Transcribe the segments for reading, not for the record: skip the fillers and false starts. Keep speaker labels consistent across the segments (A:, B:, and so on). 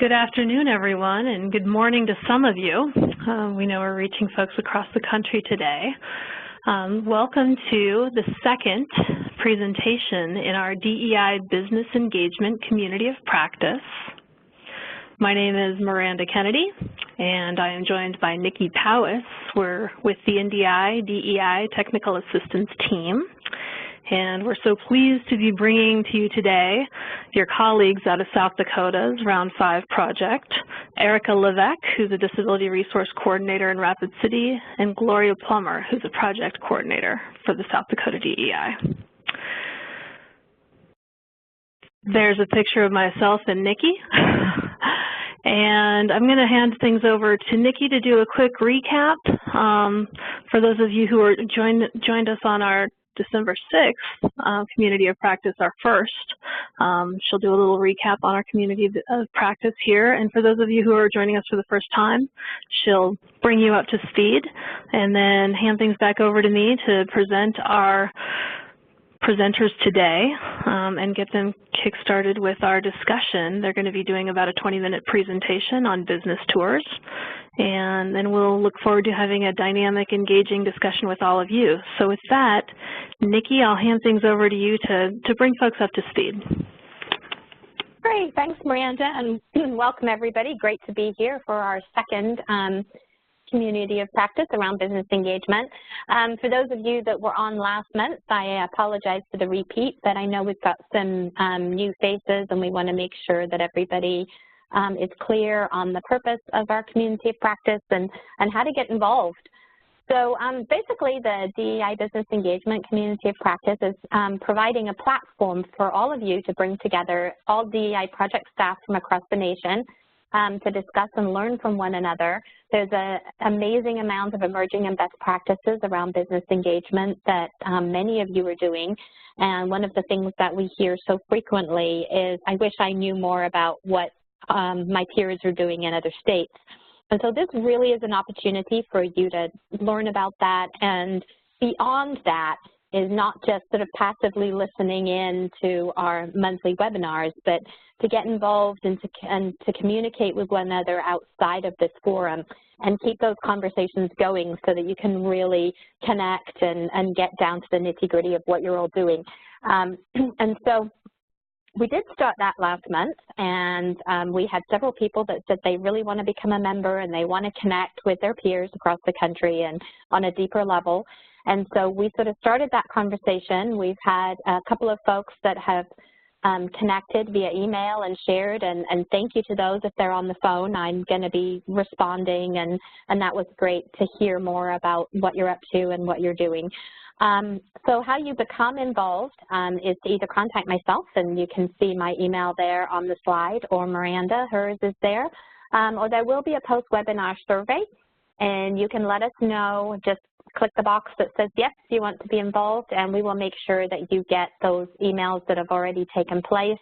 A: Good afternoon, everyone, and good morning to some of you. We know we're reaching folks across the country today. Welcome to the second presentation in our DEI Business Engagement Community of Practice. My name is Miranda Kennedy, and I am joined by Nikki Powis. We're with the NDI DEI Technical Assistance Team. And we're so pleased to be bringing to you today your colleagues out of South Dakota's Round 5 project, Erica Levesque, who's a Disability Resource Coordinator in Rapid City, and Gloria Plummer, who's a Project Coordinator for the South Dakota DEI. There's a picture of myself and Nikki. And I'm going to hand things over to Nikki to do a quick recap. For those of you who are joined us on our December 6th, Community of Practice, our first. She'll do a little recap on our Community of Practice here. And for those of you who are joining us for the first time, she'll bring you up to speed and then hand things back over to me to present our presenters today and get them kick-started with our discussion. They're going to be doing about a 20-minute presentation on business tours. And then we'll look forward to having a dynamic, engaging discussion with all of you. So with that, Nikki, I'll hand things over to you to bring folks up to speed.
B: Great, thanks Miranda, and welcome everybody. Great to be here for our second Community of Practice around business engagement. For those of you that were on last month, I apologize for the repeat, but I know we've got some new faces and we want to make sure that everybody is clear on the purpose of our Community of Practice and how to get involved. So basically the DEI Business Engagement Community of Practice is providing a platform for all of you to bring together all DEI project staff from across the nation to discuss and learn from one another. There's an amazing amount of emerging and best practices around business engagement that many of you are doing. And one of the things that we hear so frequently is, I wish I knew more about what my peers are doing in other states. And so this really is an opportunity for you to learn about that, and beyond that is not just sort of passively listening in to our monthly webinars, but to get involved and to communicate with one another outside of this forum and keep those conversations going so that you can really connect and get down to the nitty-gritty of what you're all doing. And so we did start that last month, and we had several people that said they really want to become a member and they want to connect with their peers across the country and on a deeper level. And so we sort of started that conversation. We've had a couple of folks that have connected via email and shared, and thank you to those if they're on the phone. I'm going to be responding, and that was great to hear more about what you're up to and what you're doing. So how you become involved is to either contact myself, and you can see my email there on the slide, or Miranda, hers is there, or there will be a post-webinar survey, and you can let us know. Just click the box that says yes, you want to be involved, and we will make sure that you get those emails that have already taken place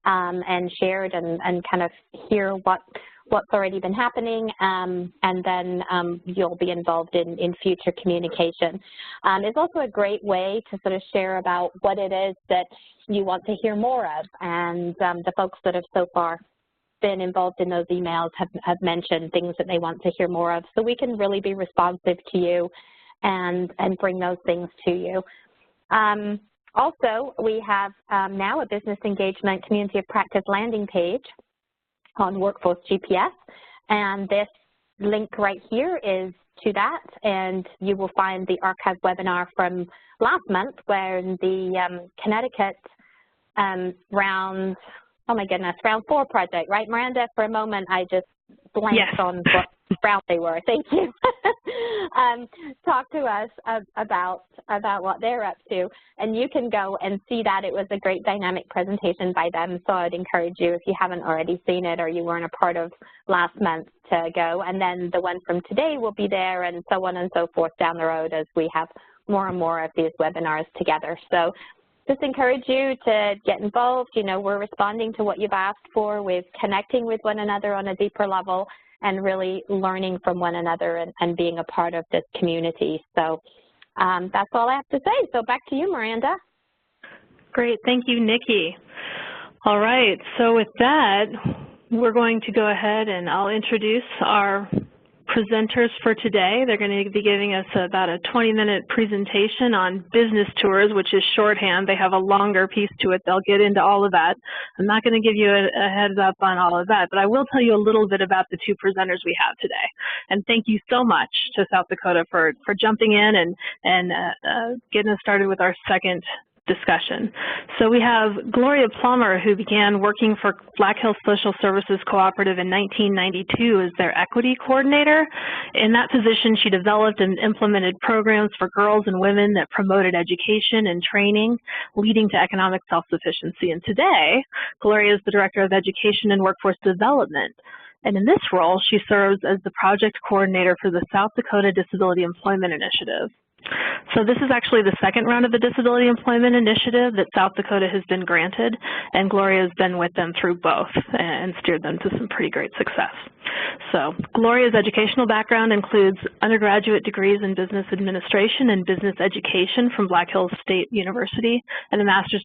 B: and shared and kind of hear what's already been happening, and then you'll be involved in future communication. It's also a great way to sort of share about what it is that you want to hear more of, and the folks that have so far been involved in those emails have mentioned things that they want to hear more of, so we can really be responsive to you and bring those things to you. Also, we have now a business engagement Community of Practice landing page on Workforce GPS, and this link right here is to that, and you will find the archived webinar from last month where the Connecticut round 4 project, right Miranda? For a moment I just blanked on what round they were. Thank you. Talk to us about what they're up to, and you can go and see that. It was a great dynamic presentation by them, so I'd encourage you, if you haven't already seen it or you weren't a part of last month, to go. And then the one from today will be there, and so on and so forth down the road as we have more and more of these webinars together. So just encourage you to get involved. You know, we're responding to what you've asked for with connecting with one another on a deeper level and really learning from one another and being a part of this community. So that's all I have to say. So back to you, Miranda.
A: Great. Thank you, Nikki. All right. So with that, we're going to go ahead and I'll introduce our presenters for today. They're going to be giving us about a 20-minute presentation on business tours, which is shorthand. They have a longer piece to it. They'll get into all of that. I'm not going to give you a heads up on all of that, but I will tell you a little bit about the two presenters we have today. And thank you so much to South Dakota for jumping in and getting us started with our second discussion. So we have Gloria Plummer, who began working for Black Hills Social Services Cooperative in 1992 as their equity coordinator. In that position, she developed and implemented programs for girls and women that promoted education and training, leading to economic self-sufficiency. And today, Gloria is the Director of Education and Workforce Development. And in this role, she serves as the project coordinator for the South Dakota Disability Employment Initiative. So this is actually the second round of the Disability Employment Initiative that South Dakota has been granted, and Gloria has been with them through both and steered them to some pretty great success. So Gloria's educational background includes undergraduate degrees in business administration and business education from Black Hills State University, and a master's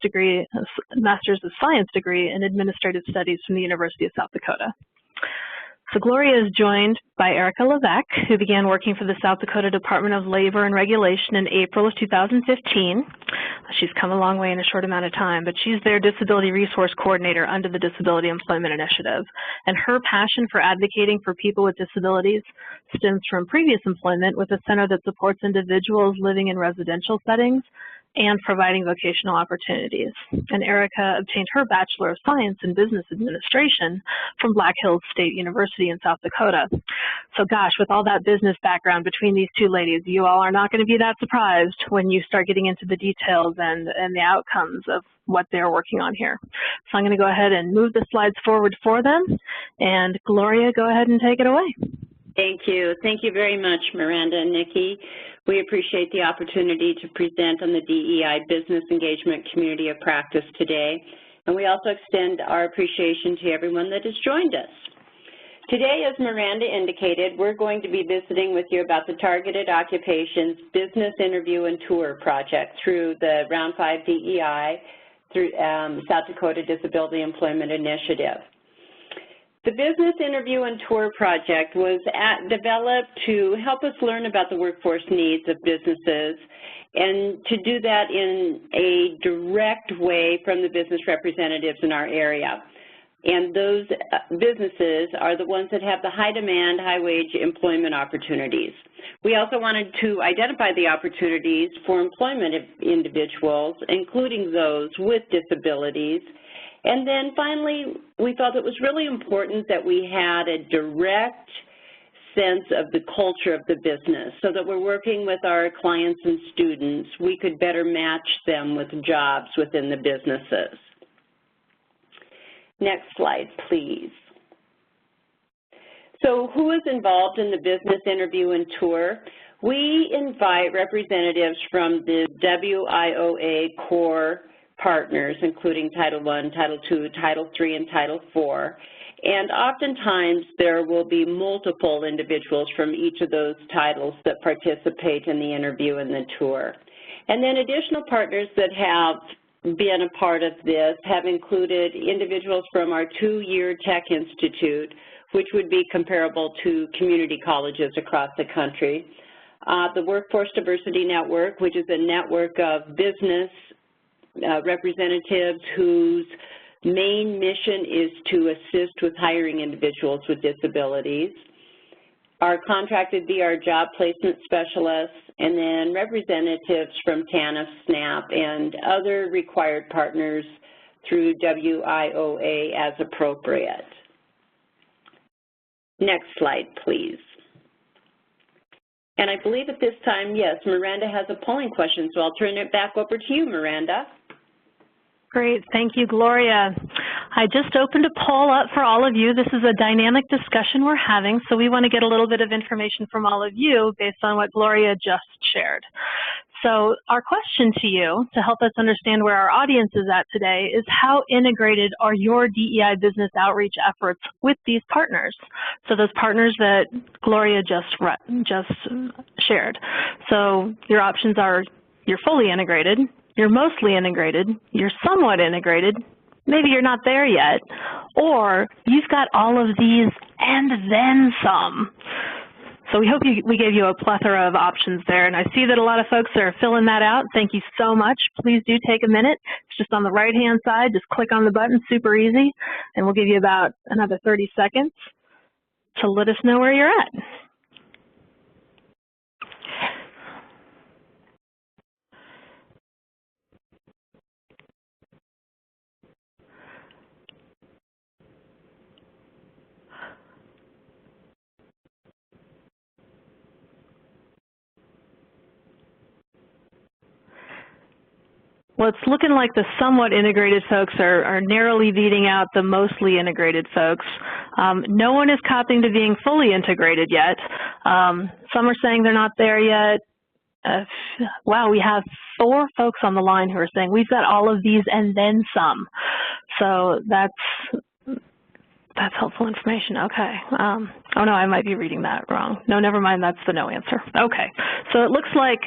A: of science degree in administrative studies from the University of South Dakota. So Gloria is joined by Erica Levesque, who began working for the South Dakota Department of Labor and Regulation in April of 2015. She's come a long way in a short amount of time, but she's their Disability Resource Coordinator under the Disability Employment Initiative. And her passion for advocating for people with disabilities stems from previous employment with a center that supports individuals living in residential settings and providing vocational opportunities. And Erica obtained her Bachelor of Science in Business Administration from Black Hills State University in South Dakota. So gosh, with all that business background between these two ladies, you all are not going to be that surprised when you start getting into the details and the outcomes of what they're working on here. So I'm going to go ahead and move the slides forward for them. And Gloria, go ahead and take it away.
C: Thank you. Thank you very much, Miranda and Nikki. We appreciate the opportunity to present on the DEI Business Engagement Community of Practice today, and we also extend our appreciation to everyone that has joined us. Today, as Miranda indicated, we're going to be visiting with you about the Targeted Occupations Business Interview and Tour project through the Round 5 DEI through South Dakota Disability Employment Initiative. The Business Interview and Tour project was developed to help us learn about the workforce needs of businesses and to do that in a direct way from the business representatives in our area. And those businesses are the ones that have the high demand, high wage employment opportunities. We also wanted to identify the opportunities for employment of individuals, including those with disabilities. And then finally, we felt it was really important that we had a direct sense of the culture of the business so that we're working with our clients and students, we could better match them with jobs within the businesses. Next slide, please. So who is involved in the business interview and tour? We invite representatives from the WIOA core partners, including Title I, Title II, Title III, and Title IV. And oftentimes there will be multiple individuals from each of those titles that participate in the interview and the tour. And then additional partners that have been a part of this have included individuals from our 2-year Tech Institute, which would be comparable to community colleges across the country. The Workforce Diversity Network, which is a network of business representatives whose main mission is to assist with hiring individuals with disabilities. Our contracted VR job placement specialists, and then representatives from TANF, SNAP, and other required partners through WIOA as appropriate. Next slide, please. And I believe at this time, yes, Miranda has a polling question, so I'll turn it back over to you, Miranda.
A: Great, thank you, Gloria. I just opened a poll up for all of you. This is a dynamic discussion we're having, so we want to get a little bit of information from all of you based on what Gloria just shared. So our question to you, to help us understand where our audience is at today, is how integrated are your DEI business outreach efforts with these partners? So those partners that Gloria just shared. So your options are you're fully integrated, you're mostly integrated, you're somewhat integrated, maybe you're not there yet, or you've got all of these and then some. So we hope we gave you a plethora of options there, and I see that a lot of folks are filling that out. Thank you so much. Please do take a minute. It's just on the right-hand side. Just click on the button, super easy, and we'll give you about another 30 seconds to let us know where you're at. Well, it's looking like the somewhat integrated folks are narrowly beating out the mostly integrated folks. No one is copying to being fully integrated yet. Some are saying they're not there yet. Wow, we have 4 folks on the line who are saying we've got all of these and then some. So that's helpful information. Okay. Oh no, I might be reading that wrong. No, never mind. That's the no answer. Okay. So it looks like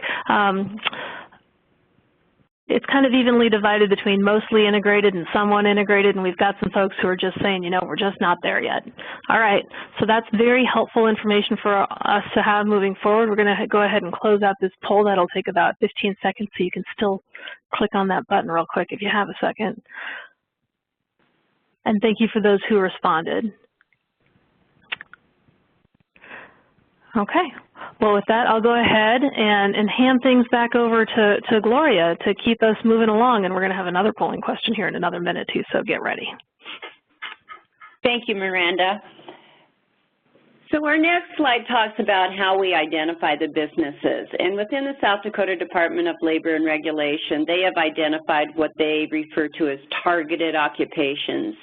A: it's kind of evenly divided between mostly integrated and somewhat integrated, and we've got some folks who are just saying, you know, we're just not there yet. All right, so that's very helpful information for us to have moving forward. We're going to go ahead and close out this poll. That'll take about 15 seconds, so you can still click on that button real quick if you have a second. And thank you for those who responded. Okay. Well, with that, I'll go ahead and hand things back over to Gloria to keep us moving along, and we're going to have another polling question here in another minute, too, so get ready.
C: Thank you, Miranda. So our next slide talks about how we identify the businesses. And within the South Dakota Department of Labor and Regulation, they have identified what they refer to as targeted occupations.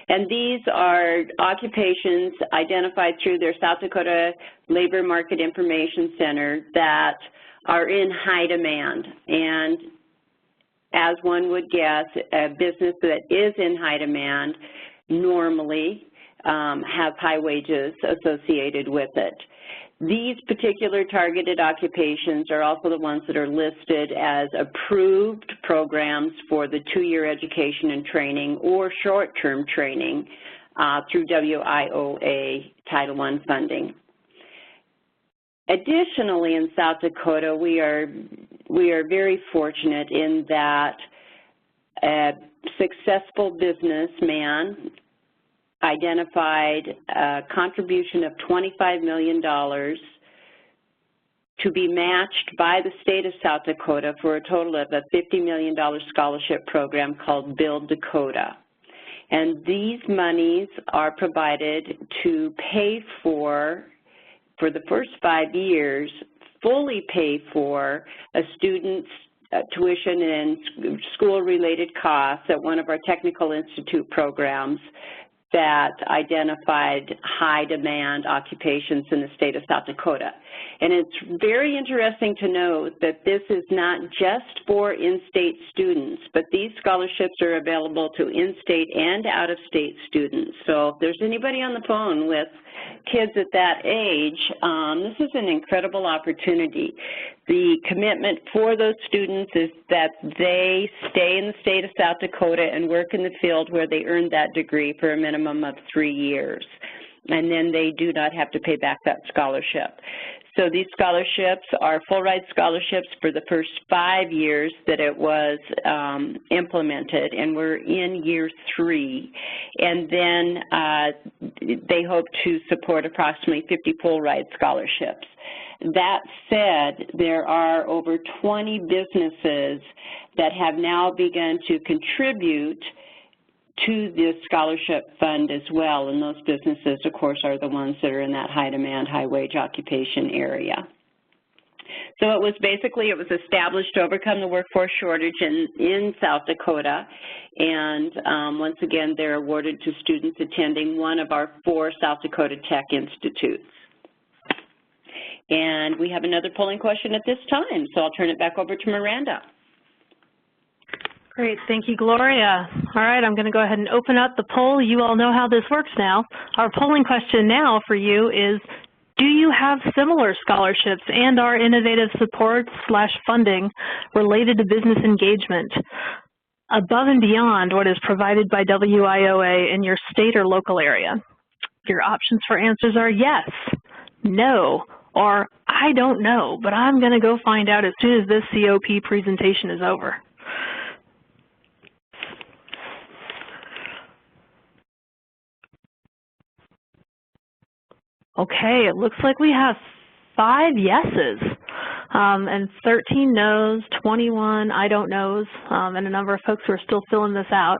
C: And these are occupations identified through their South Dakota Labor Market Information Center that are in high demand. And as one would guess, a business that is in high demand normally have high wages associated with it. These particular targeted occupations are also the ones that are listed as approved programs for the 2-year education and training or short-term training through WIOA Title I funding. Additionally, in South Dakota, we are very fortunate in that a successful businessman identified a contribution of $25 million to be matched by the state of South Dakota for a total of a $50 million scholarship program called Build Dakota. And these monies are provided to pay for the first 5 years, fully pay for a student's tuition and school-related costs at one of our technical institute programs that identified high demand occupations in the state of South Dakota. And it's very interesting to note that this is not just for in-state students, but these scholarships are available to in-state and out-of-state students. So if there's anybody on the phone with kids at that age, this is an incredible opportunity. The commitment for those students is that they stay in the state of South Dakota and work in the field where they earned that degree for a minimum of 3 years. And then they do not have to pay back that scholarship. So these scholarships are full-ride scholarships for the first 5 years that it was implemented, and we're in year 3. And then they hope to support approximately 50 full-ride scholarships. That said, there are over 20 businesses that have now begun to contribute to this scholarship fund as well, and those businesses, of course, are the ones that are in that high-demand, high-wage occupation area. So it was established to overcome the workforce shortage in South Dakota, and once again, they're awarded to students attending one of our 4 South Dakota Tech Institutes. And we have another polling question at this time, so I'll turn it back over to Miranda.
A: Great, thank you, Gloria. All right, I'm going to go ahead and open up the poll. You all know how this works now. Our polling question now for you is, do you have similar scholarships and our innovative support / funding related to business engagement? above and beyond what is provided by WIOA in your state or local area? Your options for answers are yes, no, or I don't know, but I'm going to go find out as soon as this COP presentation is over. Okay, it looks like we have 5 yeses and 13 no's, 21 I don't knows, and a number of folks who are still filling this out.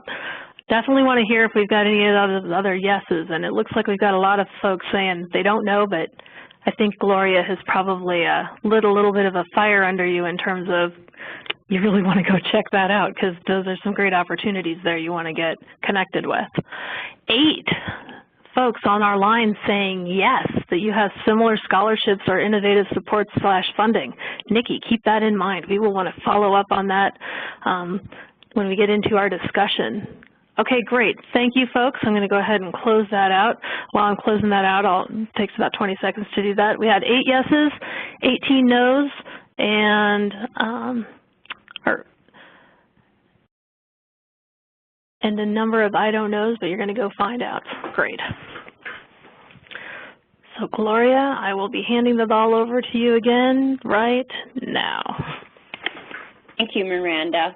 A: Definitely want to hear if we've got any of those other yeses, and it looks like we've got a lot of folks saying they don't know, but I think Gloria has probably lit a little bit of a fire under you in terms of you really want to go check that out, because those are some great opportunities there you want to get connected with. 8 folks on our line saying yes, that you have similar scholarships or innovative support / funding. Nikki, keep that in mind. We will want to follow up on that when we get into our discussion. Okay, great. Thank you, folks. I'm going to go ahead and close that out. While I'm closing that out, it takes about 20 seconds to do that. We had 8 yeses, 18 no's, and a number of I don't knows, but you're going to go find out. Great. So, Gloria, I will be handing the ball over to you again right now.
C: Thank you, Miranda.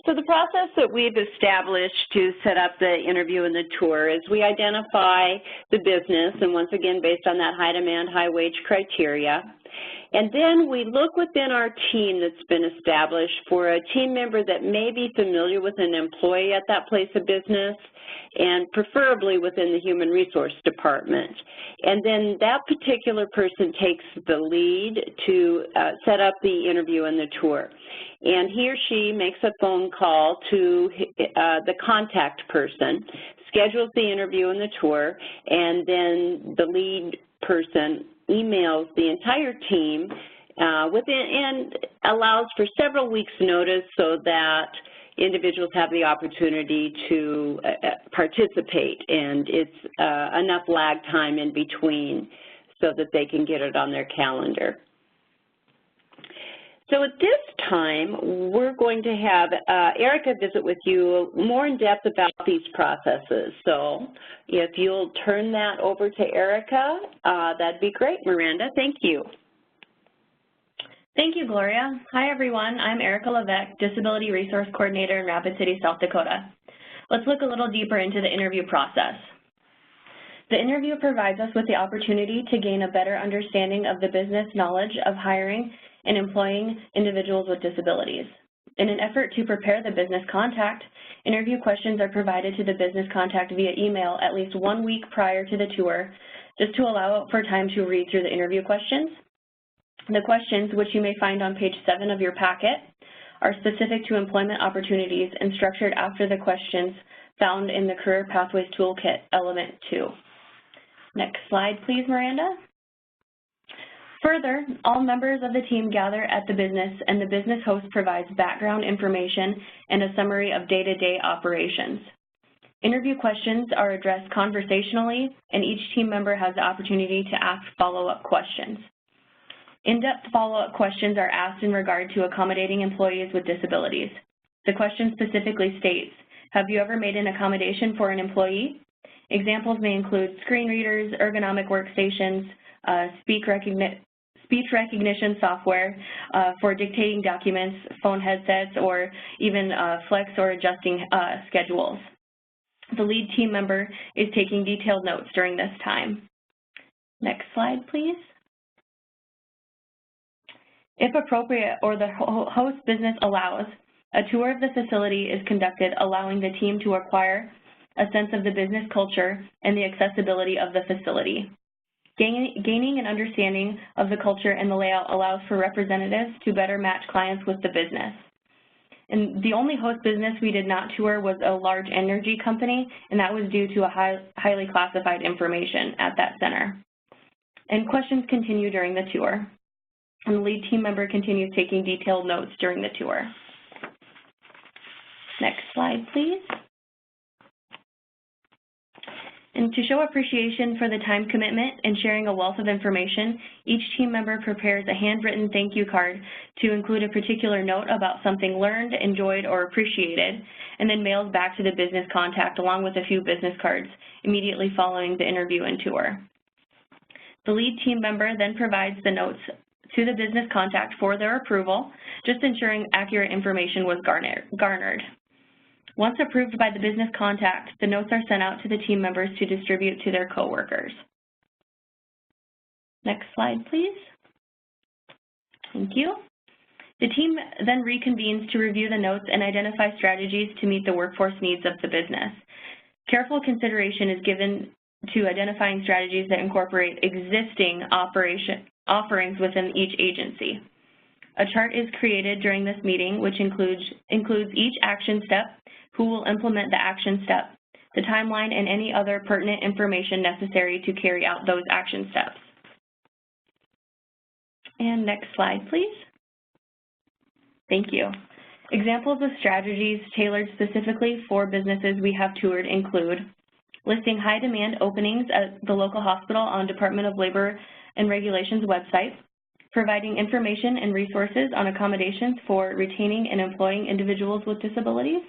C: So the process that we've established to set up the interview and the tour is we identify the business, and once again, based on that high demand, high wage criteria. And then we look within our team that's been established for a team member that may be familiar with an employee at that place of business, and preferably within the human resource department. And then that particular person takes the lead to set up the interview and the tour. And he or she makes a phone call to the contact person, schedules the interview and the tour, and then the lead person emails the entire team and allows for several weeks' notice so that individuals have the opportunity to participate, and it's enough lag time in between so that they can get it on their calendar. So at this time, we're going to have Erica visit with you more in depth about these processes. So if you'll turn that over to Erica, that'd be great. Miranda, thank you.
D: Thank you, Gloria. Hi, everyone. I'm Erica Levesque, Disability Resource Coordinator in Rapid City, South Dakota. Let's look a little deeper into the interview process. The interview provides us with the opportunity to gain a better understanding of the business knowledge of hiring and employing individuals with disabilities. In an effort to prepare the business contact, interview questions are provided to the business contact via email at least 1 week prior to the tour, just to allow for time to read through the interview questions. The questions, which you may find on page 7 of your packet, are specific to employment opportunities and structured after the questions found in the Career Pathways Toolkit, Element 2. Next slide, please, Miranda. Further, all members of the team gather at the business, and the business host provides background information and a summary of day-to-day operations. Interview questions are addressed conversationally, and each team member has the opportunity to ask follow-up questions. In-depth follow-up questions are asked in regard to accommodating employees with disabilities. The question specifically states, have you ever made an accommodation for an employee? Examples may include screen readers, ergonomic workstations, speech recognition software for dictating documents, phone headsets, or even flex or adjusting schedules. The lead team member is taking detailed notes during this time. Next slide, please. If appropriate or the host business allows, a tour of the facility is conducted, allowing the team to acquire a sense of the business culture and the accessibility of the facility. Gaining an understanding of the culture and the layout allows for representatives to better match clients with the business. And the only host business we did not tour was a large energy company, and that was due to a highly classified information at that center. And questions continue during the tour. And the lead team member continues taking detailed notes during the tour. Next slide, please. And And to show appreciation for the time commitment and sharing a wealth of information, each team member prepares a handwritten thank you card to include a particular note about something learned, enjoyed, or appreciated, and then mails back to the business contact along with a few business cards immediately following the interview and tour. The lead team member then provides the notes to the business contact for their approval, just ensuring accurate information was garnered. Once approved by the business contact, the notes are sent out to the team members to distribute to their coworkers. Next slide, please. Thank you. The team then reconvenes to review the notes and identify strategies to meet the workforce needs of the business. Careful consideration is given to identifying strategies that incorporate existing offerings within each agency. A chart is created during this meeting, which includes each action step, who will implement the action step, the timeline, and any other pertinent information necessary to carry out those action steps. And next slide, please. Thank you. Examples of strategies tailored specifically for businesses we have toured include listing high demand openings at the local hospital on Department of Labor and Regulations website, providing information and resources on accommodations for retaining and employing individuals with disabilities,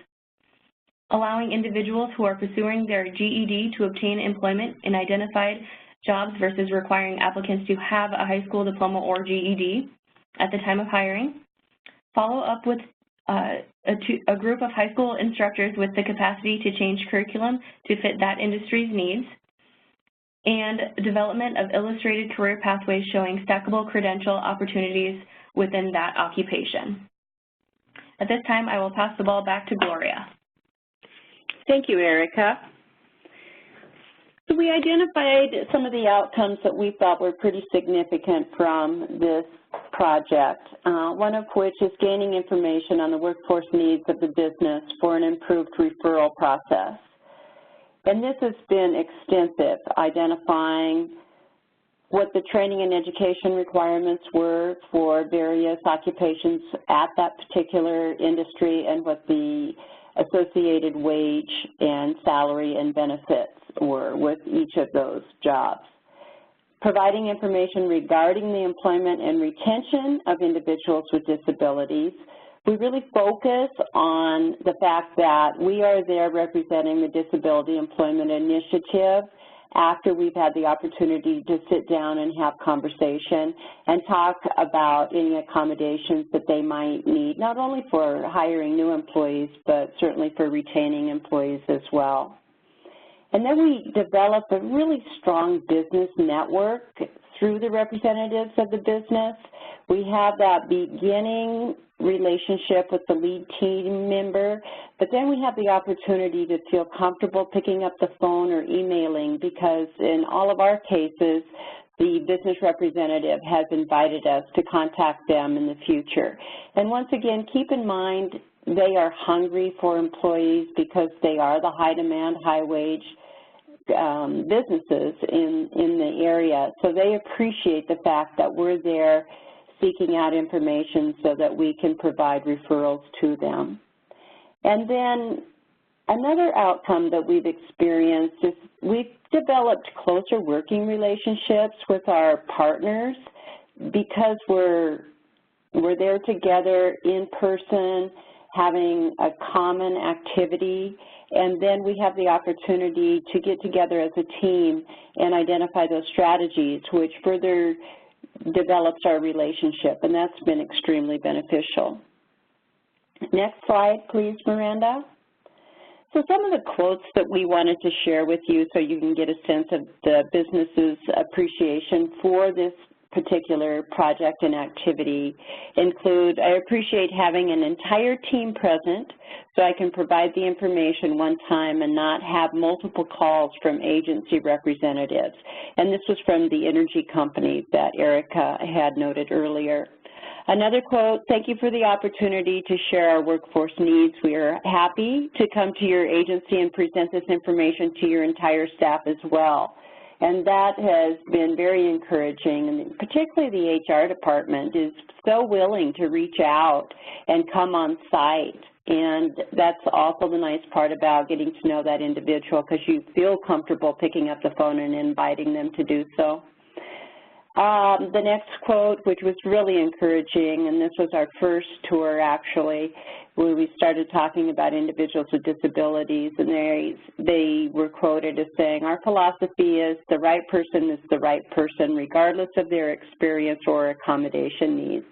D: allowing individuals who are pursuing their GED to obtain employment in identified jobs versus requiring applicants to have a high school diploma or GED at the time of hiring, follow up with a group of high school instructors with the capacity to change curriculum to fit that industry's needs, and development of illustrated career pathways showing stackable credential opportunities within that occupation. At this time, I will pass the ball back to Gloria.
C: Thank you, Erica. So we identified some of the outcomes that we thought were pretty significant from this project, one of which is gaining information on the workforce needs of the business for an improved referral process. And this has been extensive, identifying what the training and education requirements were for various occupations at that particular industry and what the associated wage and salary and benefits were with each of those jobs. Providing information regarding the employment and retention of individuals with disabilities. We really focus on the fact that we are there representing the Disability Employment Initiative after we've had the opportunity to sit down and have conversation and talk about any accommodations that they might need, not only for hiring new employees, but certainly for retaining employees as well. And then we develop a really strong business network through the representatives of the business. We have that beginning relationship with the lead team member, but then we have the opportunity to feel comfortable picking up the phone or emailing, because in all of our cases, the business representative has invited us to contact them in the future. And once again, keep in mind they are hungry for employees because they are the high demand, high wage businesses in the area. So they appreciate the fact that we're there seeking out information so that we can provide referrals to them. And then another outcome that we've experienced is we've developed closer working relationships with our partners because we're there together in person, having a common activity, and then we have the opportunity to get together as a team and identify those strategies, which further develops our relationship, and that's been extremely beneficial. Next slide, please, Miranda. So some of the quotes that we wanted to share with you so you can get a sense of the business's appreciation for this particular project and activity include, I appreciate having an entire team present so I can provide the information one time and not have multiple calls from agency representatives. And this was from the energy company that Erica had noted earlier. Another quote, thank you for the opportunity to share our workforce needs. We are happy to come to your agency and present this information to your entire staff as well. And that has been very encouraging, and particularly the HR department is so willing to reach out and come on site And that's also the nice part about getting to know that individual, because you feel comfortable picking up the phone and inviting them to do so. The next quote, which was really encouraging, and this was our first tour actually, where we started talking about individuals with disabilities, and they were quoted as saying, "Our philosophy is the right person is the right person regardless of their experience or accommodation needs."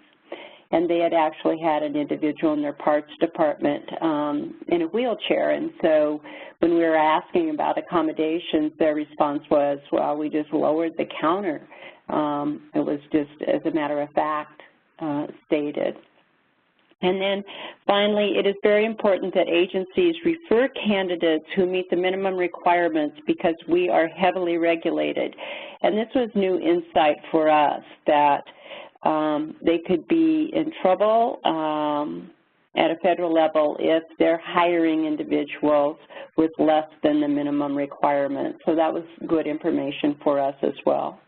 C: And they had actually had an individual in their parts department in a wheelchair, and so when we were asking about accommodations, their response was, well, we just lowered the counter. It was just, as a matter of fact, stated. And then finally, it is very important that agencies refer candidates who meet the minimum requirements because we are heavily regulated. And this was new insight for us, that they could be in trouble at a federal level if they're hiring individuals with less than the minimum requirement. So that was good information for us as well.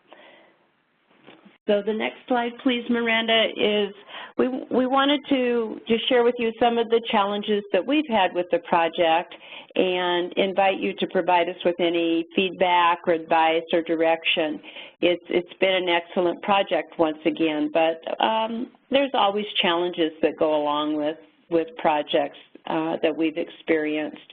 C: So the next slide, please, Miranda, is we wanted to just share with you some of the challenges that we've had with the project and invite you to provide us with any feedback or advice or direction. It's been an excellent project once again, but there's always challenges that go along with projects that we've experienced.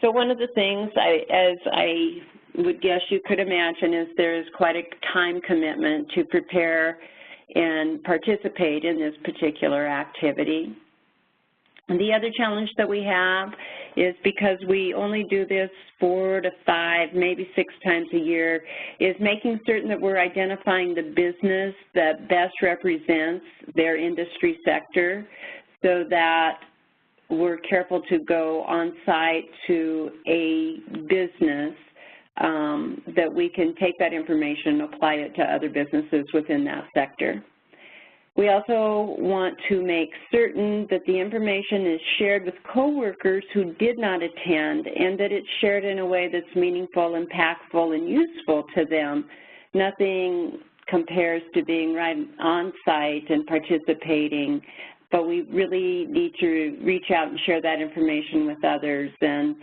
C: So one of the things, as I would guess you could imagine, is there's quite a time commitment to prepare and participate in this particular activity. And the other challenge that we have is, because we only do this 4 to 5, maybe 6 times a year, is making certain that we're identifying the business that best represents their industry sector, so that we're careful to go on site to a business that we can take that information and apply it to other businesses within that sector. We also want to make certain that the information is shared with coworkers who did not attend, and that it's shared in a way that's meaningful, impactful, and useful to them. Nothing compares to being right on site and participating, but we really need to reach out and share that information with others. And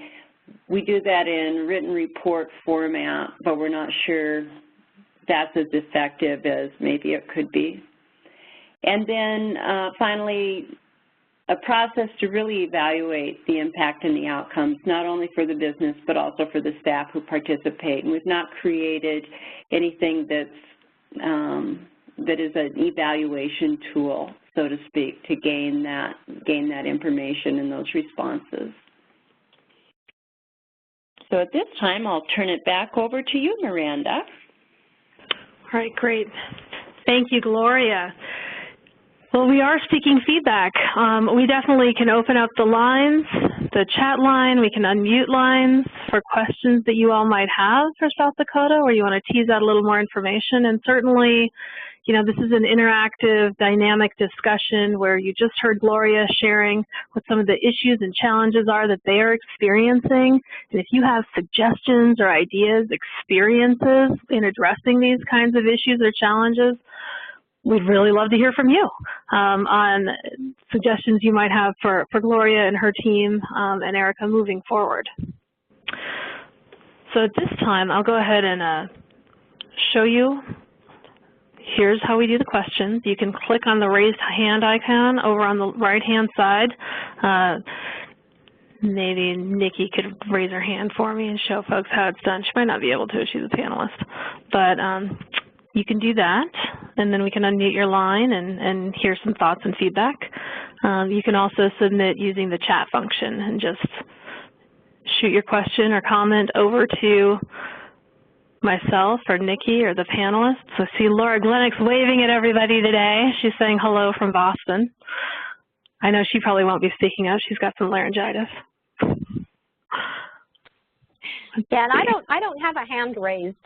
C: we do that in written report format, but we're not sure that's as effective as maybe it could be. And then finally, a process to really evaluate the impact and the outcomes, not only for the business, but also for the staff who participate. And we've not created anything that is an evaluation tool, so to speak, to gain that information and those responses. So at this time, I'll turn it back over to you, Miranda.
A: All right, great. Thank you, Gloria. Well, we are seeking feedback. We definitely can open up the lines, the chat line. We can unmute lines for questions that you all might have for South Dakota, or you want to tease out a little more information. And certainly, you know, this is an interactive, dynamic discussion where you just heard Gloria sharing what some of the issues and challenges are that they are experiencing. And if you have suggestions or ideas, experiences in addressing these kinds of issues or challenges, we'd really love to hear from you on suggestions you might have for Gloria and her team and Erica moving forward. So at this time, I'll go ahead and show you. Here's how we do the questions. You can click on the raised hand icon over on the right-hand side. Maybe Nikki could raise her hand for me and show folks how it's done. She might not be able to, she's a panelist. But you can do that, and then we can unmute your line and hear some thoughts and feedback. You can also submit using the chat function and just shoot your question or comment over to myself or Nikki or the panelists. So I see Laura Glenick's waving at everybody today. She's saying hello from Boston. I know she probably won't be speaking up. She's got some laryngitis.
B: Yeah, and I don't have a hand raised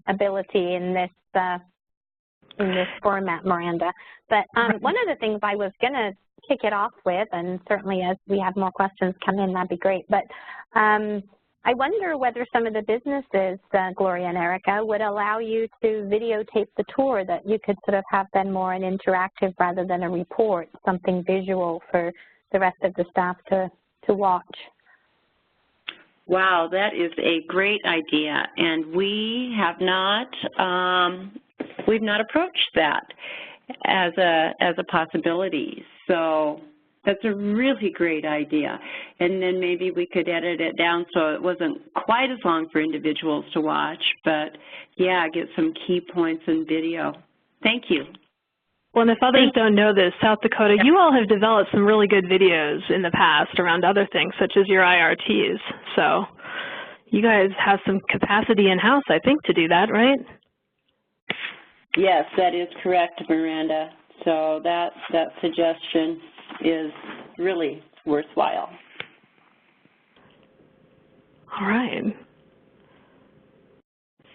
B: ability in this format, Miranda. But one of the things I was going to kick it off with, and certainly as we have more questions come in, that'd be great. But I wonder whether some of the businesses, Gloria and Erica, would allow you to videotape the tour, that you could sort of have been more an interactive rather than a report, something visual for the rest of the staff to watch.
C: Wow, that is a great idea, and we have not we've not approached that as a possibility. So that's a really great idea, and then maybe we could edit it down so it wasn't quite as long for individuals to watch, but yeah, get some key points in video. Thank you.
A: Well, and if others don't know this, South Dakota, you all have developed some really good videos in the past around other things, such as your IRTs. So you guys have some capacity in-house, I think, to do that, right?
C: Yes, that is correct, Miranda. So that suggestion is really worthwhile.
A: All right.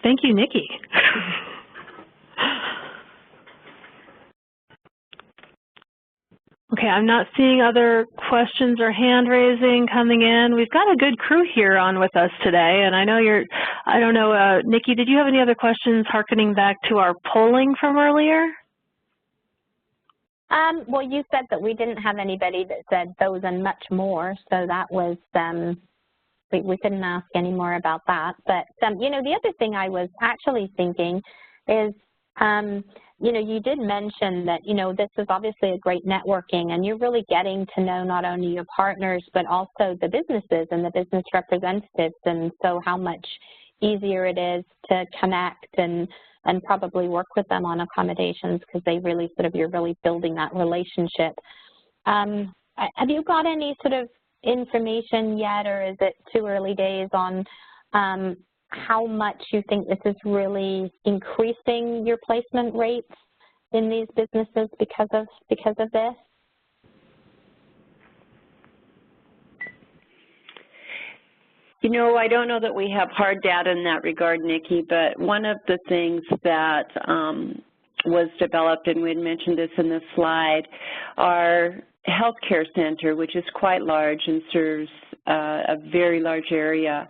A: Thank you, Nikki. Okay, I'm not seeing other questions or hand raising coming in. We've got a good crew here on with us today, and I know I don't know, Nikki, did you have any other questions harkening back to our polling from earlier?
B: Well, you said that we didn't have anybody that said those and much more, so that was, we couldn't ask any more about that. But, you know, the other thing I was actually thinking is, you know, you did mention that, you know, this is obviously a great networking, and you're really getting to know not only your partners, but also the businesses and the business representatives, and so how much easier it is to connect and probably work with them on accommodations, because they really you're really building that relationship. Have you got any sort of information yet, or is it too early days on how much you think this is really increasing your placement rates in these businesses because of this?
C: You know, I don't know that we have hard data in that regard, Nikki, but one of the things that was developed, and we had mentioned this in the slide, our healthcare center, which is quite large and serves a very large area,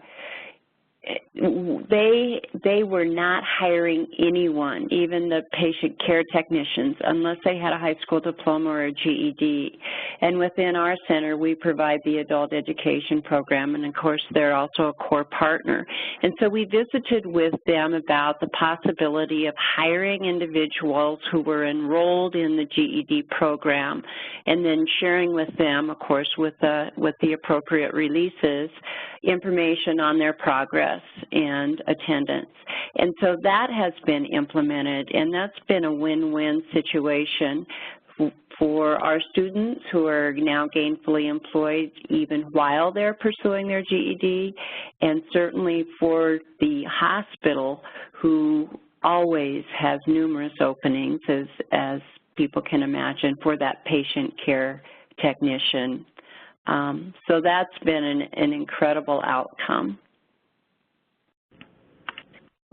C: they were not hiring anyone, even the patient care technicians, unless they had a high school diploma or a GED. And within our center, we provide the adult education program, and of course, they're also a core partner. And so we visited with them about the possibility of hiring individuals who were enrolled in the GED program, and then sharing with them, of course, with the appropriate releases, information on their progress and attendance. And so that has been implemented, and that's been a win-win situation for our students who are now gainfully employed even while they're pursuing their GED, and certainly for the hospital, who always has numerous openings, as people can imagine, for that patient care technician. So that's been an incredible outcome.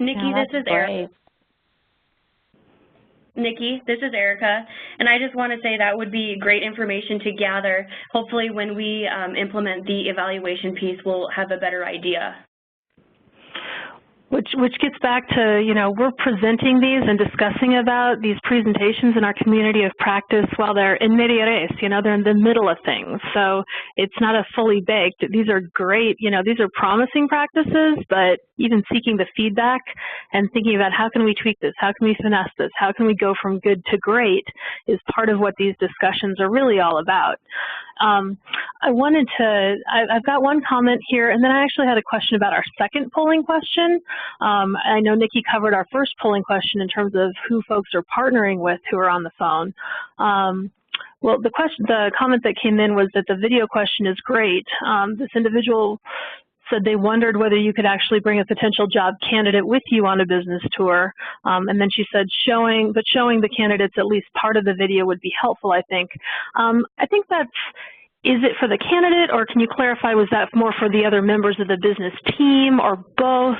D: Nikki, this is Erica. Nikki, this is Erica, and I just want to say that would be great information to gather. Hopefully when we implement the evaluation piece, we'll have a better idea.
A: Which gets back to, you know, we're presenting these and discussing about these presentations in our community of practice while they're in media res, you know, they're in the middle of things. So it's not a fully baked. These are great, you know, these are promising practices, but even seeking the feedback and thinking about how can we tweak this, how can we finesse this, how can we go from good to great is part of what these discussions are really all about. I've got one comment here, and then I actually had a question about our second polling question. I know Nikki covered our first polling question in terms of who folks are partnering with who are on the phone. Well, the comment that came in was that the video question is great. This individual said they wondered whether you could actually bring a potential job candidate with you on a business tour. And then she said showing the candidates at least part of the video would be helpful, I think. I think that's, is it for the candidate, or can you clarify, was that more for the other members of the business team, or both?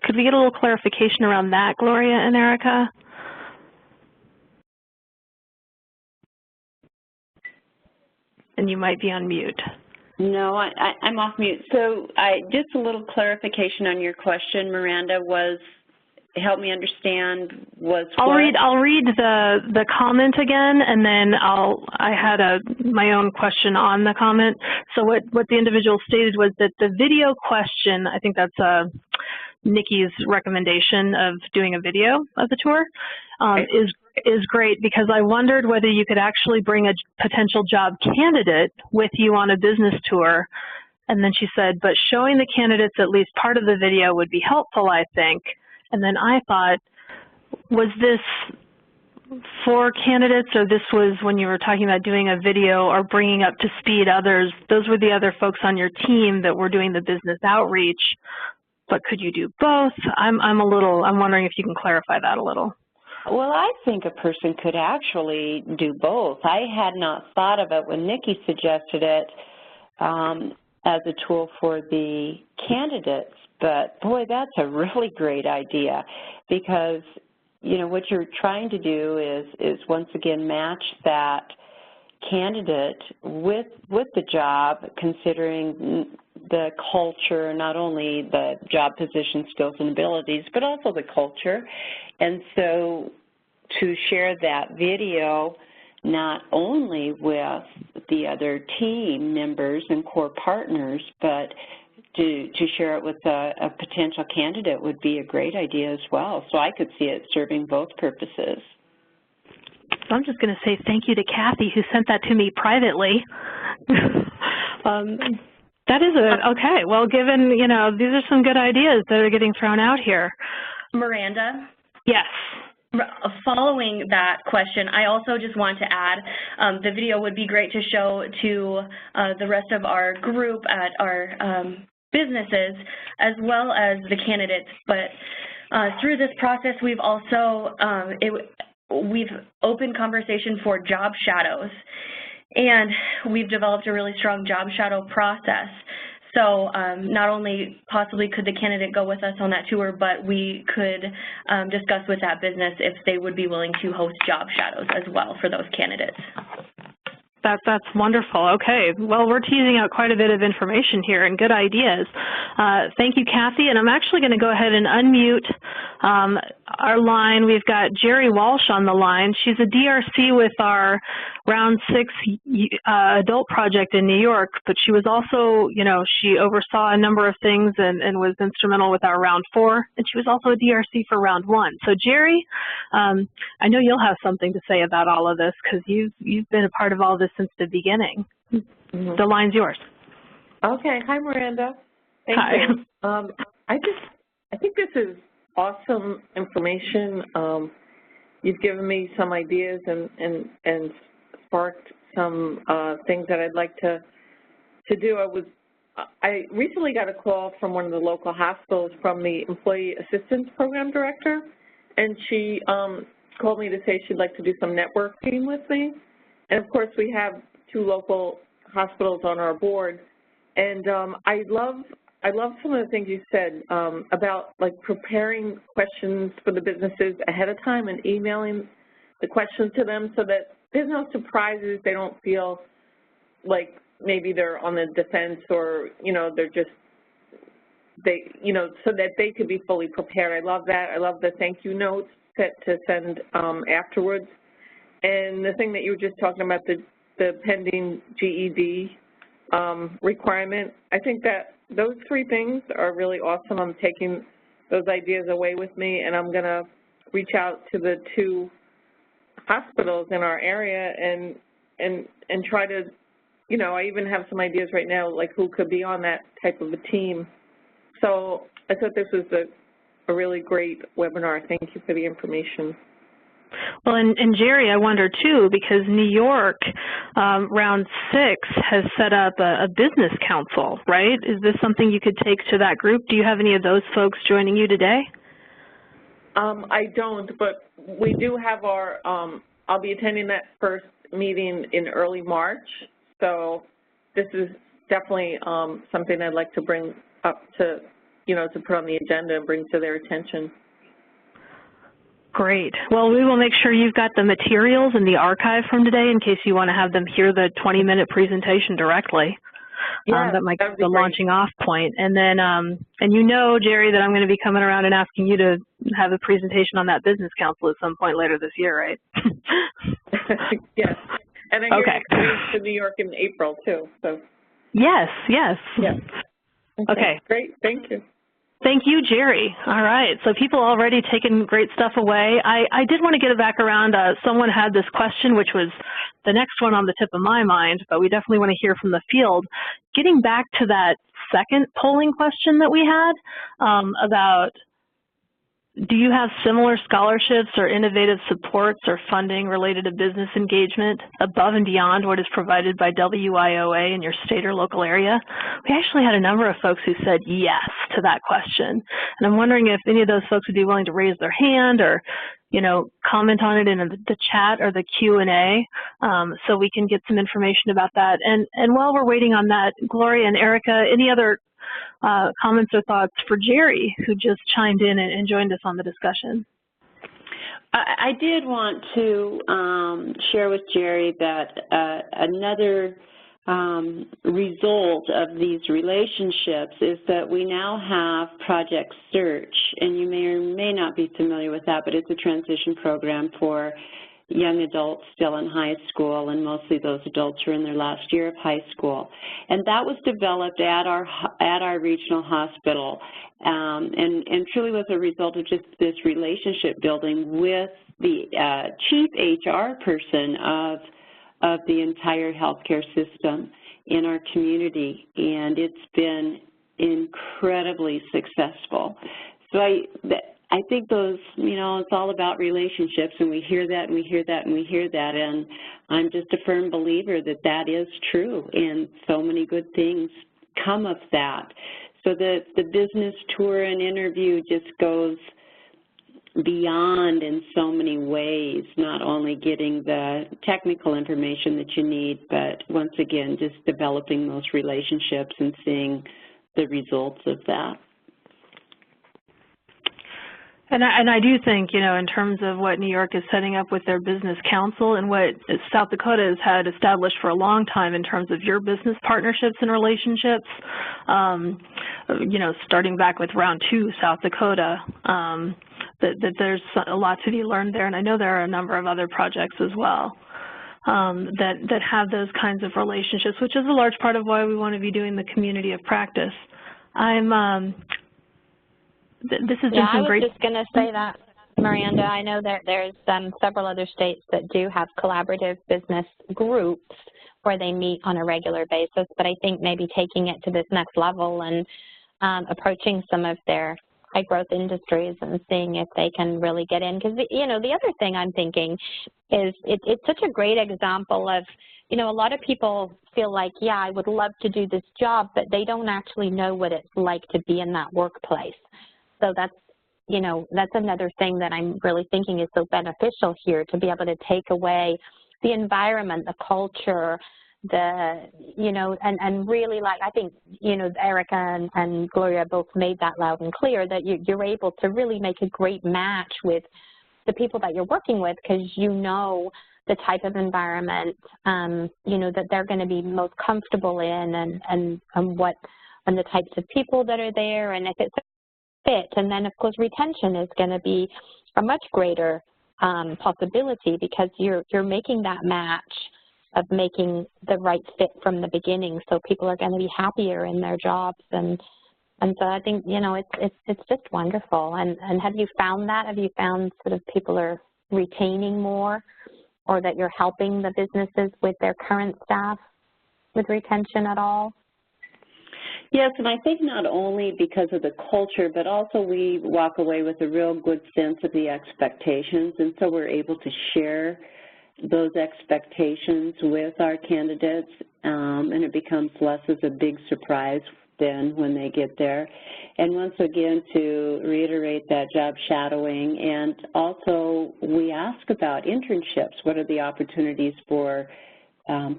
A: Could we get a little clarification around that, Gloria and Erica? And you might be on mute.
C: No, I'm off mute. So just a little clarification on your question, Miranda, was help me understand was
A: I'll read the comment again, and then I had my own question on the comment. So what the individual stated was that the video question, I think that's Nikki's recommendation of doing a video of the tour, is great, because I wondered whether you could actually bring a potential job candidate with you on a business tour. And then she said, but showing the candidates at least part of the video would be helpful, I think. And then I thought, was this for candidates, or this was when you were talking about doing a video or bringing up to speed others? Those were the other folks on your team that were doing the business outreach, but could you do both? I'm wondering if you can clarify that a little.
C: Well, I think a person could actually do both. I had not thought of it when Nikki suggested it as a tool for the candidates. But, boy, that's a really great idea, because, you know, what you're trying to do is once again match that candidate with the job, considering the culture, not only the job position, skills, and abilities, but also the culture. And so to share that video not only with the other team members and core partners, but to share it with a potential candidate would be a great idea as well. So I could see it serving both purposes.
A: So I'm just going to say thank you to Kathy, who sent that to me privately. That is okay. Well, given, you know, these are some good ideas that are getting thrown out here.
D: Miranda?
A: Yes.
D: Following that question, I also just want to add, the video would be great to show to the rest of our group at our businesses, as well as the candidates. But through this process, we've also we've opened conversation for job shadows, and we've developed a really strong job shadow process. So not only possibly could the candidate go with us on that tour, but we could discuss with that business if they would be willing to host job shadows as well for those candidates.
A: That's wonderful. Okay. Well, we're teasing out quite a bit of information here and good ideas. Thank you, Kathy. And I'm actually going to go ahead and unmute our line. We've got Jerry Walsh on the line. She's a DRC with our Round 6 adult project in New York, but she was also, you know, she oversaw a number of things and was instrumental with our Round 4, and she was also a DRC for Round 1. So, Jerry, I know you'll have something to say about all of this, because you've been a part of all this since the beginning. Mm-hmm. The line's yours.
E: Okay. Hi, Miranda. Thank you. I think this is awesome information. You've given me some ideas and sparked some things that I'd like to do. I recently got a call from one of the local hospitals from the Employee Assistance Program Director, and she called me to say she'd like to do some networking with me. And of course, we have 2 local hospitals on our board, and I love some of the things you said about like preparing questions for the businesses ahead of time and emailing the questions to them so that there's no surprises. They don't feel like maybe they're on the defense, or, you know, they're just, you know, so that they could be fully prepared. I love that. I love the thank you notes to send afterwards. And the thing that you were just talking about, the pending GED requirement, I think that those 3 things are really awesome. I'm taking those ideas away with me, and I'm going to reach out to the 2 hospitals in our area and try to, you know, I even have some ideas right now, like who could be on that type of a team. So I thought this was a really great webinar. Thank you for the information.
A: Well, and Jerry, I wonder too, because New York, Round 6 has set up a business council, right? Is this something you could take to that group? Do you have any of those folks joining you today?
E: I don't, but we do have our, I'll be attending that first meeting in early March, so this is definitely something I'd like to bring up to, you know, to put on the agenda and bring to their attention.
A: Great. Well, we will make sure you've got the materials in the archive from today in case you want to have them hear the 20-minute presentation directly. that might be the launching off point. And then, and you know, Jerry, that I'm going to be coming around and asking you to have a presentation on that business council at some point later this year, right?
E: Yes. And I hear you're coming to New York in April, too. So.
A: Yes, yes.
E: Yes.
A: Okay.
E: Great. Thank you.
A: Thank you, Jerry. All right, so people already taking great stuff away. I did want to get it back around. Someone had this question, which was the next one on the tip of my mind, but we definitely want to hear from the field. Getting back to that second polling question that we had about, do you have similar scholarships or innovative supports or funding related to business engagement above and beyond what is provided by WIOA in your state or local area? We actually had a number of folks who said yes to that question. And I'm wondering if any of those folks would be willing to raise their hand or, you know, comment on it in the chat or the Q&A so we can get some information about that. And while we're waiting on that, Gloria and Erica, any other comments or thoughts for Jerry, who just chimed in and joined us on the discussion?
C: I did want to share with Jerry that another result of these relationships is that we now have Project Search, and you may or may not be familiar with that, but it's a transition program for young adults still in high school, and mostly those adults who are in their last year of high school. And that was developed at our regional hospital, and truly was a result of just this relationship building with the chief HR person of the entire healthcare system in our community, and it's been incredibly successful. So I think those, you know, it's all about relationships, and we hear that and we hear that and we hear that, and I'm just a firm believer that that is true, and so many good things come of that. So the business tour and interview just goes beyond in so many ways, not only getting the technical information that you need, but once again, just developing those relationships and seeing the results of that.
A: And I do think, you know, in terms of what New York is setting up with their business council and what South Dakota has had established for a long time in terms of your business partnerships and relationships, you know, starting back with round 2, South Dakota, that there's a lot to be learned there. And I know there are a number of other projects as well that have those kinds of relationships, which is a large part of why we want to be doing the community of practice. This has been some great.
B: I was just going to say that, Miranda. I know that there's several other states that do have collaborative business groups where they meet on a regular basis, but I think maybe taking it to this next level and approaching some of their high growth industries and seeing if they can really get in. Because, you know, the other thing I'm thinking is it's such a great example of, you know, a lot of people feel like, yeah, I would love to do this job, but they don't actually know what it's like to be in that workplace. So that's, you know, that's another thing that I'm really thinking is so beneficial here, to be able to take away the environment, the culture, you know, and really, like, I think, you know, Erica and Gloria both made that loud and clear, that you're able to really make a great match with the people that you're working with, because you know the type of environment, you know, that they're going to be most comfortable in, and the types of people that are there, and if it's fit. And then, of course, retention is going to be a much greater possibility, because you're making that match of making the right fit from the beginning, so people are going to be happier in their jobs. And so I think, you know, it's just wonderful. And have you found that? Have you found sort of people are retaining more, or that you're helping the businesses with their current staff with retention at all?
C: Yes, and I think not only because of the culture, but also we walk away with a real good sense of the expectations, and so we're able to share those expectations with our candidates, and it becomes less as a big surprise then when they get there. And once again, to reiterate that job shadowing, and also we ask about internships. What are the opportunities for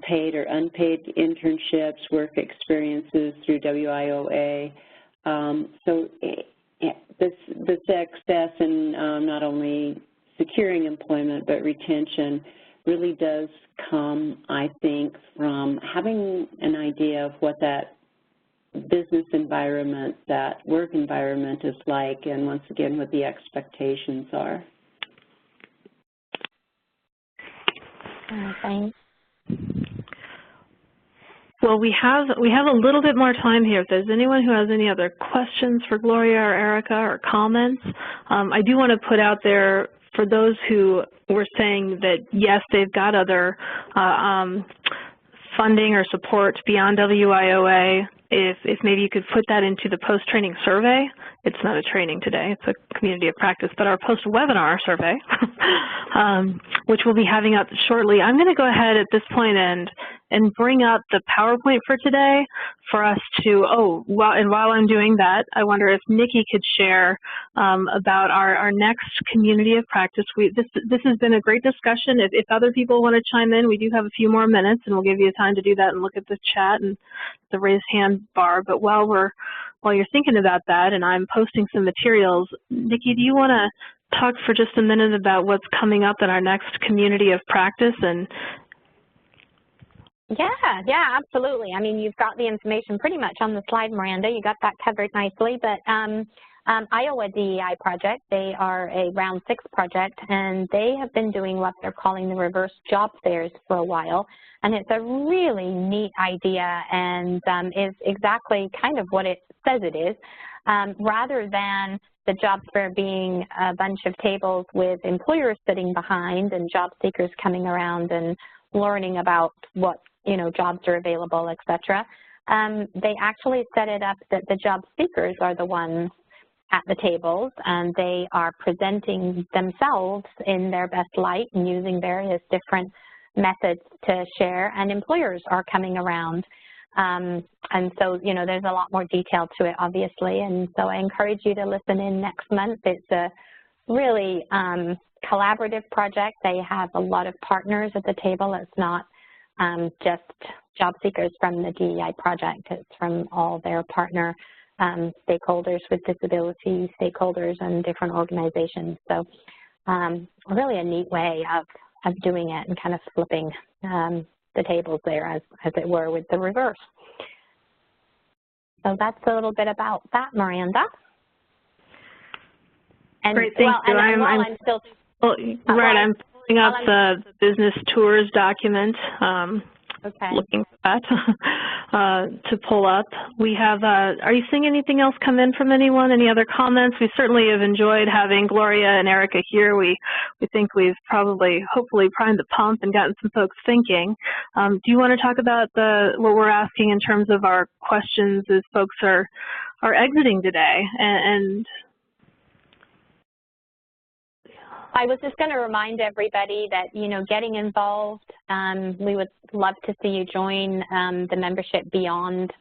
C: paid or unpaid internships, work experiences through WIOA? So the success in not only securing employment but retention really does come, I think, from having an idea of what that business environment, that work environment is like, and once again, what the expectations are.
B: Thanks.
A: Well, we have a little bit more time here. If there's anyone who has any other questions for Gloria or Erica or comments, I do want to put out there for those who were saying that, yes, they've got other funding or support beyond WIOA, if maybe you could put that into the post-training survey. It's not a training today, it's a community of practice, but our post-webinar survey, which we'll be having up shortly. I'm going to go ahead at this point and bring up the PowerPoint for today for us to, and while I'm doing that, I wonder if Nikki could share about our next community of practice. This has been a great discussion. If other people want to chime in, we do have a few more minutes, and we'll give you time to do that and look at the chat and the raised hand bar. But while you're thinking about that, and I'm posting some materials, Nikki, do you want to talk for just a minute about what's coming up in our next community of practice? And
B: Yeah, absolutely. I mean, you've got the information pretty much on the slide, Miranda. You got that covered nicely. But Iowa DEI project, they are a round 6 project, and they have been doing what they're calling the reverse job fairs for a while. And it's a really neat idea and is exactly kind of what it says it is. Rather than the job fair being a bunch of tables with employers sitting behind and job seekers coming around and learning about what jobs are available, et cetera. They actually set it up that the job seekers are the ones at the tables, and they are presenting themselves in their best light and using various different methods to share, and employers are coming around. And so, there's a lot more detail to it, obviously, and so I encourage you to listen in next month. It's a really collaborative project. They have a lot of partners at the table. It's not just job seekers from the DEI project. It's from all their partner stakeholders with disability stakeholders and different organizations. So really a neat way of doing it and kind of flipping the tables there, as it were, with the reverse. So that's a little bit about that, Miranda. And,
A: great, thank you.
B: I'm still...
A: I'm pulling up the business tours document.
B: Okay.
A: Looking for that to pull up. We have, are you seeing anything else come in from anyone? Any other comments? We certainly have enjoyed having Gloria and Erica here. We think we've hopefully primed the pump and gotten some folks thinking. Do you want to talk about what we're asking in terms of our questions as folks are exiting today? And
B: I was just going to remind everybody that, getting involved, we would love to see you join the membership beyond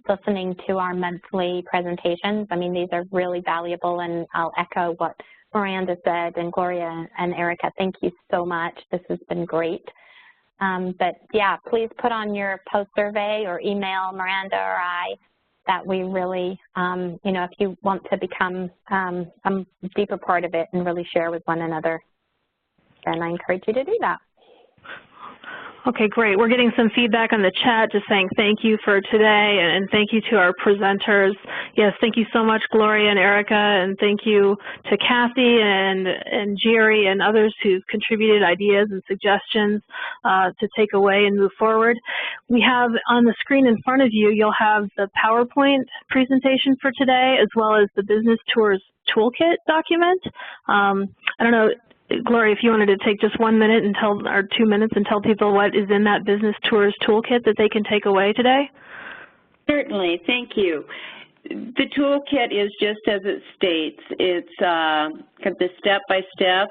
B: listening to our monthly presentations. I mean, these are really valuable, and I'll echo what Miranda said, and Gloria and Erica, thank you so much. This has been great. But yeah, please put on your post survey or email Miranda or I that we really, if you want to become a deeper part of it and really share with one another, then I encourage you to do that.
A: Okay, great. We're getting some feedback on the chat just saying thank you for today, and thank you to our presenters. Yes, thank you so much, Gloria and Erica, and thank you to Kathy and Jerry and others who've contributed ideas and suggestions to take away and move forward. We have on the screen in front of you, you'll have the PowerPoint presentation for today, as well as the Business Tours Toolkit document. I don't know, Gloria, if you wanted to take just 1 minute or 2 minutes and tell people what is in that Business Tours Toolkit that they can take away today?
C: Certainly, thank you. The toolkit is just as it states. It's the step-by-step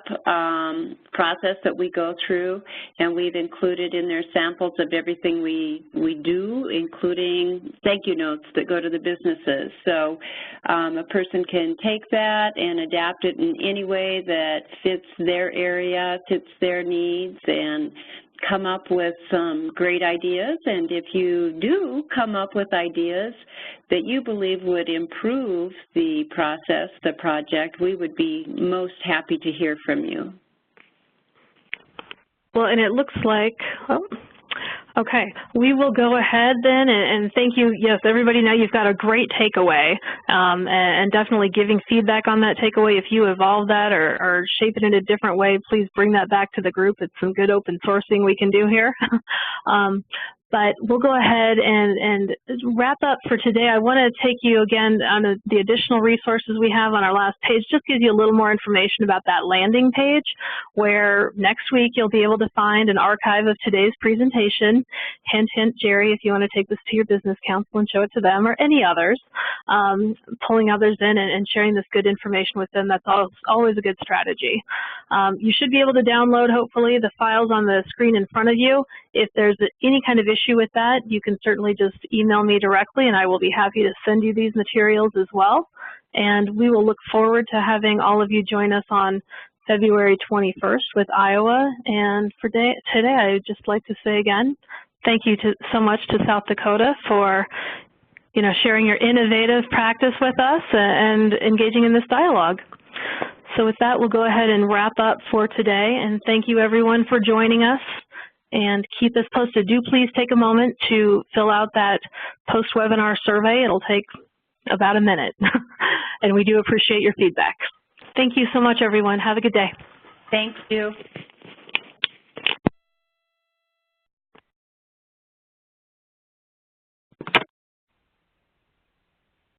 C: process that we go through, and we've included in there samples of everything we do, including thank you notes that go to the businesses. So a person can take that and adapt it in any way that fits their area, fits their needs, and come up with some great ideas. And if you do come up with ideas that you believe would improve the process, the project, we would be most happy to hear from you.
A: Well, and it looks like, okay, we will go ahead then, and thank you. Yes, everybody, now you've got a great takeaway, and definitely giving feedback on that takeaway. If you evolve that or shape it in a different way, please bring that back to the group. It's some good open sourcing we can do here. But we'll go ahead and wrap up for today. I want to take you again on the additional resources we have on our last page. Just gives you a little more information about that landing page, where next week you'll be able to find an archive of today's presentation. Hint, hint, Jerry, if you want to take this to your business council and show it to them, or any others, pulling others in and sharing this good information with them, that's always a good strategy. You should be able to download, hopefully, the files on the screen in front of you. If there's any kind of issue with that, you can certainly just email me directly, and I will be happy to send you these materials as well. And we will look forward to having all of you join us on February 21st with Iowa. And for today, I'd just like to say again, thank you so much to South Dakota for sharing your innovative practice with us and engaging in this dialogue. So with that, we'll go ahead and wrap up for today. And thank you, everyone, for joining us. And keep us posted. Do please take a moment to fill out that post-webinar survey. It'll take about a minute. And we do appreciate your feedback. Thank you so much, everyone. Have a good day.
C: Thank you.